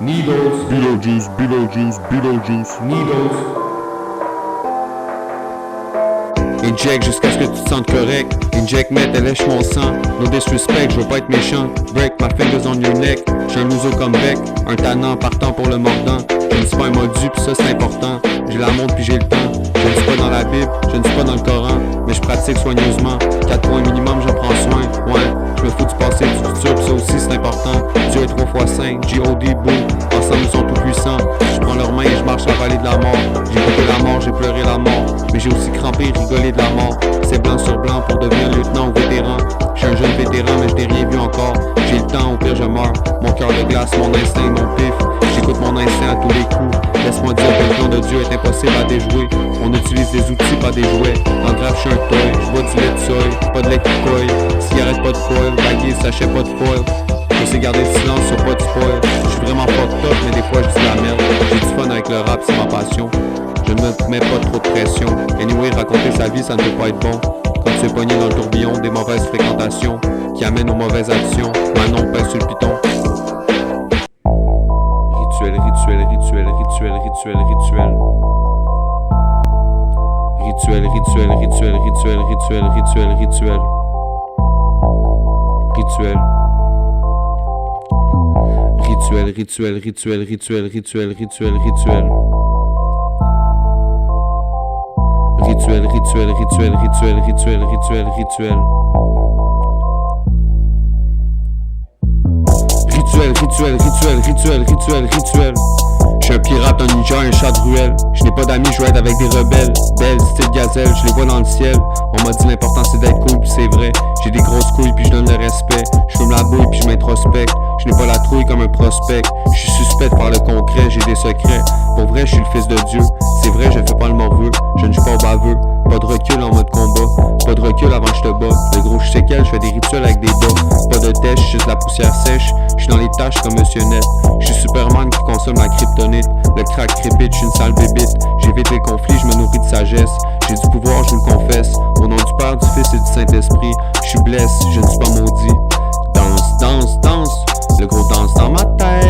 Needles, Beetlejuice, Beetlejuice, Beetlejuice. needles, Inject jusqu'à ce que tu te sentes correct. Inject, mets, lèche mon sang. No disrespect, je veux pas être méchant. Break my fingers on your neck. J'suis un ouzo comme bec, un tannant partant pour le mordant. Je ne suis pas un modu pis ça c'est important. J'ai la montre puis j'ai le temps. Je ne suis pas dans la Bible, je ne suis pas dans le Coran, mais je pratique soigneusement. 4 points minimum, j'en prends soin. Ouais, je me fous du passé, du futur pis ça aussi c'est important. Dieu est 3 x 5, G.O.D. Boo. Ensemble ils sont tout puissants. Je prends leurs mains et je marche à la vallée de la mort. J'ai écouté la mort, j'ai pleuré la mort. Mais j'ai aussi crampé et rigolé de la mort. C'est blanc sur blanc pour devenir lieutenant ou vétéran. Je suis un jeune vétéran mais je n'ai rien vu encore. J'ai le temps, au pire je meurs. Mon cœur de glace, mon instinct, mon pif. J'écoute mon instinct à tous les coups. Laisse-moi dire que le plan de Dieu est impossible à déjouer. On utilise des outils, pas des jouets. En grave, je suis un toy, je bois du lait de soy, pas de lait qui coille. Cigarette, pas de foil, baguette, sachet, pas de foil. Je sais garder le silence sur pas de spoil. Je suis vraiment fucked up, mais des fois je dis la merde. J'ai du fun avec le rap, c'est ma passion. Je ne me mets pas trop de pression. Anyway, raconter sa vie, ça ne peut pas être bon. Comme se pogner dans le tourbillon des mauvaises fréquentations qui amènent aux mauvaises actions. Manon pèse sur le piton. Rituel, rituel, rituel, rituel, rituel, rituel. Rituel, rituel, rituel, rituel, rituel, rituel, rituel. Rituel. Rituel, rituel, rituel, rituel, rituel, rituel, rituel. Rituel, rituel, rituel, rituel, rituel, rituel, rituel. Rituel, rituel, rituel, rituel, rituel, rituel. J'suis un pirate, un ninja, un chat de ruelle. Je n'ai pas d'amis, je être avec des rebelles. Belles, style gazelle, je les vois dans le ciel. On m'a dit l'important c'est d'être cool, pis c'est vrai. J'ai des grosses couilles, puis je donne le respect. Je fume la bouille, puis je m'introspecte. Je n'ai pas la trouille comme un prospect. Je suis suspect par le concret, j'ai des secrets. Pour vrai, je suis le fils de Dieu. C'est vrai, je fais pas le morveux. Je ne suis pas au baveux. Pas de recul en mode combat. Pas de recul avant que je te bats. Le gros, je sais quel, je fais des rituels avec des bas. Pas de tèche, juste la poussière sèche. Je suis dans les tâches comme Monsieur Net. Je suis Superman qui consomme la kryptonite. Le crack crépite, je suis une sale bébite. J'évite les conflits, je me nourris de sagesse. J'ai du pouvoir, je vous le confesse. Au nom du Père, du Fils et du Saint-Esprit. Je suis blessé, je ne suis pas maudit. Danse, danse, danse. Le gros danse dans ma tête.